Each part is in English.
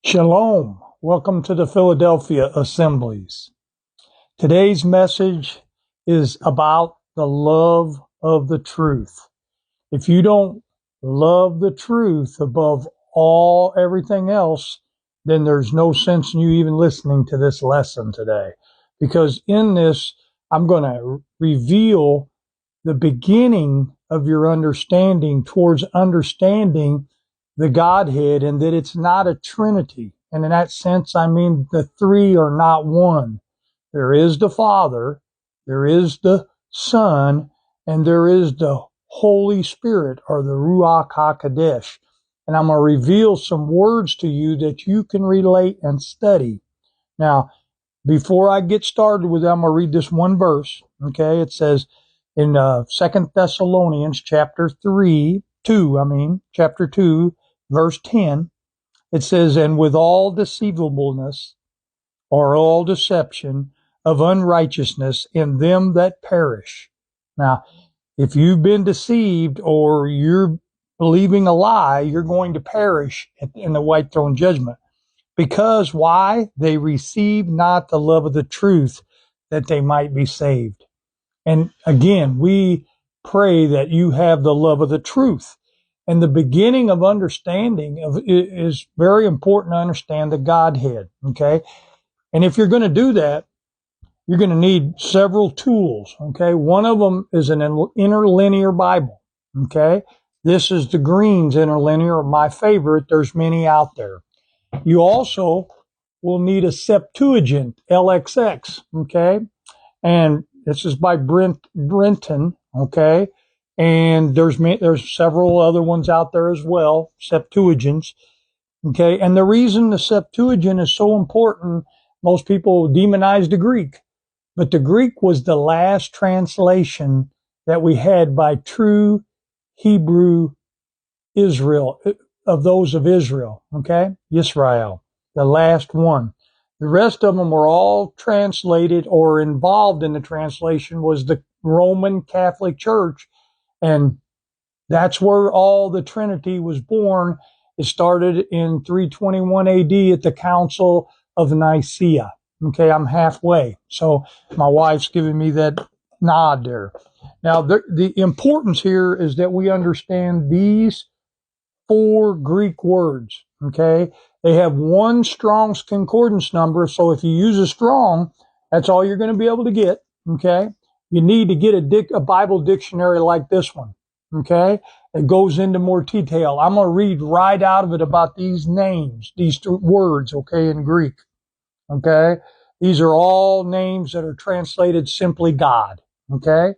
Shalom. Welcome to the Philadelphia Assemblies. Today's message is about the love of the truth. If you don't love the truth above everything else, then there's no sense in you even listening to this lesson today. Because in this, I'm going to reveal the beginning of your understanding towards understanding the Godhead, and that it's not a Trinity. And in that sense, I mean the three are not one. There is the Father, there is the Son, and there is the Holy Spirit, or the Ruach HaKodesh. And I'm going to reveal some words to you that you can relate and study. Now, before I get started with that, I'm going to read this one verse. Okay, it says in 2 Thessalonians chapter 2, verse 10, it says, "And with all deceivableness, or all deception of unrighteousness in them that perish." Now, if you've been deceived or you're believing a lie, you're going to perish in the white throne judgment. Because why? They receive not the love of the truth, that they might be saved. And again, we pray that you have the love of the truth. And the beginning of understanding is very important to understand the Godhead, okay? And if you're going to do that, you're going to need several tools, okay? One of them is an interlinear Bible, okay? This is the Green's interlinear, my favorite. There's many out there. You also will need a Septuagint, LXX, okay? And this is by Brenton, okay? And there's several other ones out there as well, Septuagints, okay? And the reason the Septuagint is so important, most people demonize the Greek, but the Greek was the last translation that we had by true Hebrew Israel, of those of Israel, okay? Yisrael, the last one. The rest of them were all translated or involved in the translation was the Roman Catholic Church. And that's where all the Trinity was born. It started in 321 AD at the Council of Nicaea. Okay, I'm halfway. So my wife's giving me that nod there. Now, the importance here is that we understand these four Greek words. Okay, they have one Strong's concordance number. So if you use a Strong, that's all you're going to be able to get. Okay, you need to get a Bible dictionary like this one. Okay, it goes into more detail. I'm going to read right out of it about these names, these words, okay, in Greek. Okay, these are all names that are translated simply God. Okay,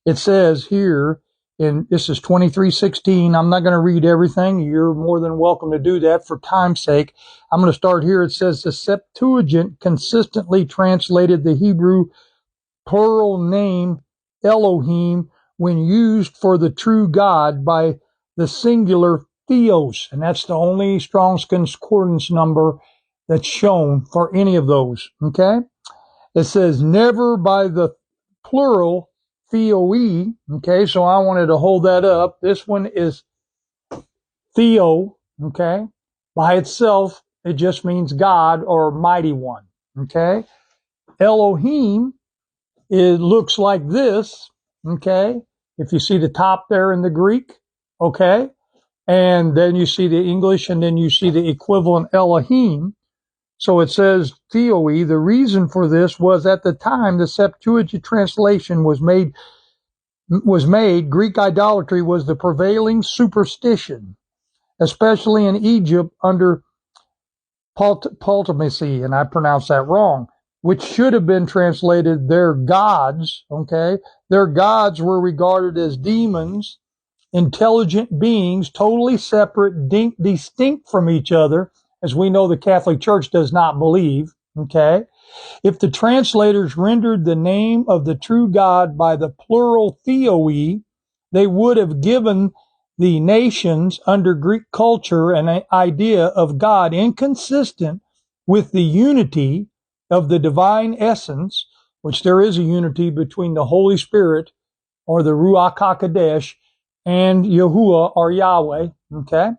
it says here, this is 23:16. I'm not going to read everything. You're more than welcome to do that for time's sake. I'm going to start here. It says the Septuagint consistently translated the Hebrew plural name Elohim when used for the true God by the singular theos. And that's the only Strong's concordance number that's shown for any of those. Okay? It says never by the plural theoi. Okay, so I wanted to hold that up. This one is theo. Okay, by itself, it just means God or mighty one. Okay, Elohim, it looks like this. Okay, if you see the top there in the Greek. Okay, and then you see the English, and then you see the equivalent Elohim. So it says theoi. The reason for this was at the time the Septuagint translation was made, Greek idolatry was the prevailing superstition, especially in Egypt under Ptolemy, and I pronounced that wrong, which should have been translated their gods, okay? Their gods were regarded as demons, intelligent beings, totally separate, distinct from each other, as we know the Catholic Church does not believe, okay? If the translators rendered the name of the true God by the plural theoi, they would have given the nations under Greek culture an idea of God inconsistent with the unity of the divine essence, which there is a unity between the Holy Spirit, or the Ruach HaKodesh, and Yahuah, or Yahweh, okay?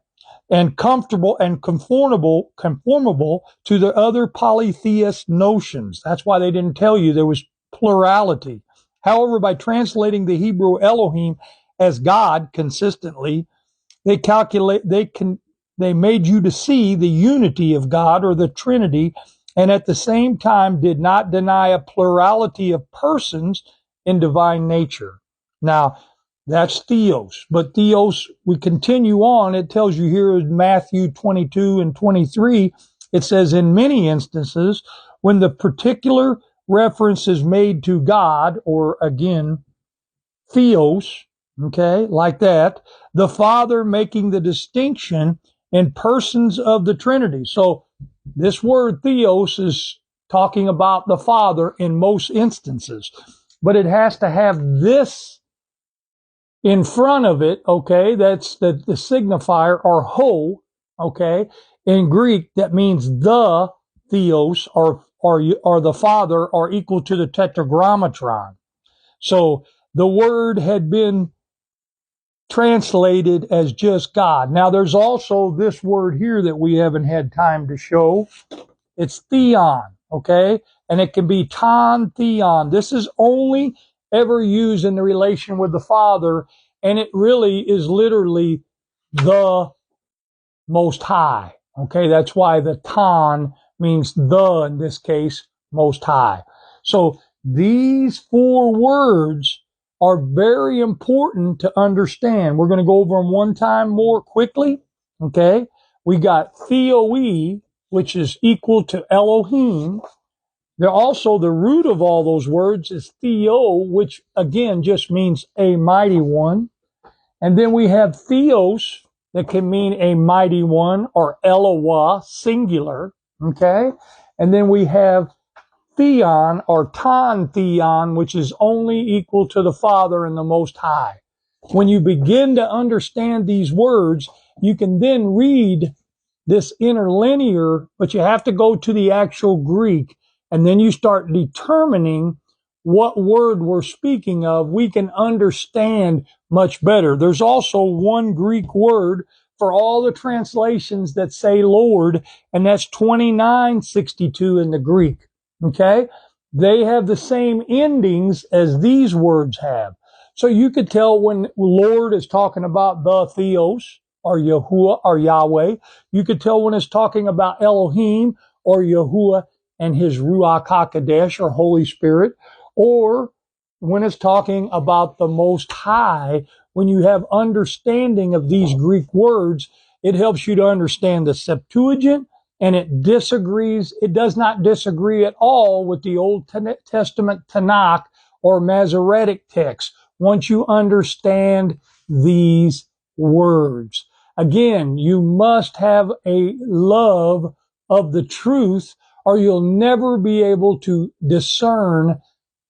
and comfortable and conformable to the other polytheist notions. That's why they didn't tell you there was plurality. However, by translating the Hebrew Elohim as God consistently, they made you to see the unity of God, or the Trinity, and at the same time did not deny a plurality of persons in divine nature. Now, that's theos. But theos, we continue on, it tells you here in Matthew 22 and 23, it says, in many instances, when the particular reference is made to God, or again, theos, okay, like that, the Father making the distinction in persons of the Trinity. So this word theos is talking about the Father in most instances, but it has to have this in front of it, okay? That's the signifier, or ho, okay? In Greek, that means the theos, or the Father, are equal to the tetragrammaton. So the word had been translated as just God. Now, there's also this word here that we haven't had time to show. It's theon, okay? And it can be ton theon. This is only ever used in the relation with the Father, and it really is literally the Most High, okay? That's why the ton means the, in this case, Most High. So these four words are very important to understand. We're going to go over them one time more quickly, okay? We got theoi, which is equal to Elohim. They're also, the root of all those words is theo, which again just means a mighty one. And then we have theos, that can mean a mighty one, or yhwh, singular, okay? And then we have theon, or ton theon, which is only equal to the Father and the Most High. When you begin to understand these words, you can then read this interlinear, but you have to go to the actual Greek, and then you start determining what word we're speaking of. We can understand much better. There's also one Greek word for all the translations that say Lord, and that's 2962 in the Greek. Okay? They have the same endings as these words have. So you could tell when Lord is talking about the theos, or yahuah, or Yahweh. You could tell when it's talking about Elohim, or Yahuwah and his Ruach HaKodesh, or Holy Spirit, or when it's talking about the Most High. When you have understanding of these Greek words, it helps you to understand the Septuagint, and it does not disagree at all with the Old Testament Tanakh or Masoretic text once you understand these words. Again, you must have a love of the truth, or you'll never be able to discern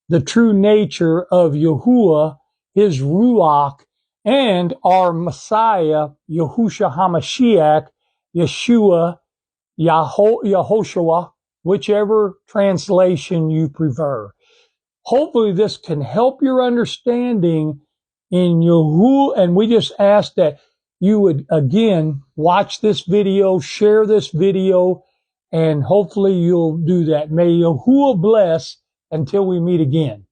the true nature of Yahuwah, his Ruach, and our Messiah, Yahushua HaMashiach, Yeshua, Yahushua, whichever translation you prefer. Hopefully this can help your understanding in Yahuwah, and we just ask that you would, again, watch this video, share this video, and hopefully you'll do that. May Yahuwah bless until we meet again.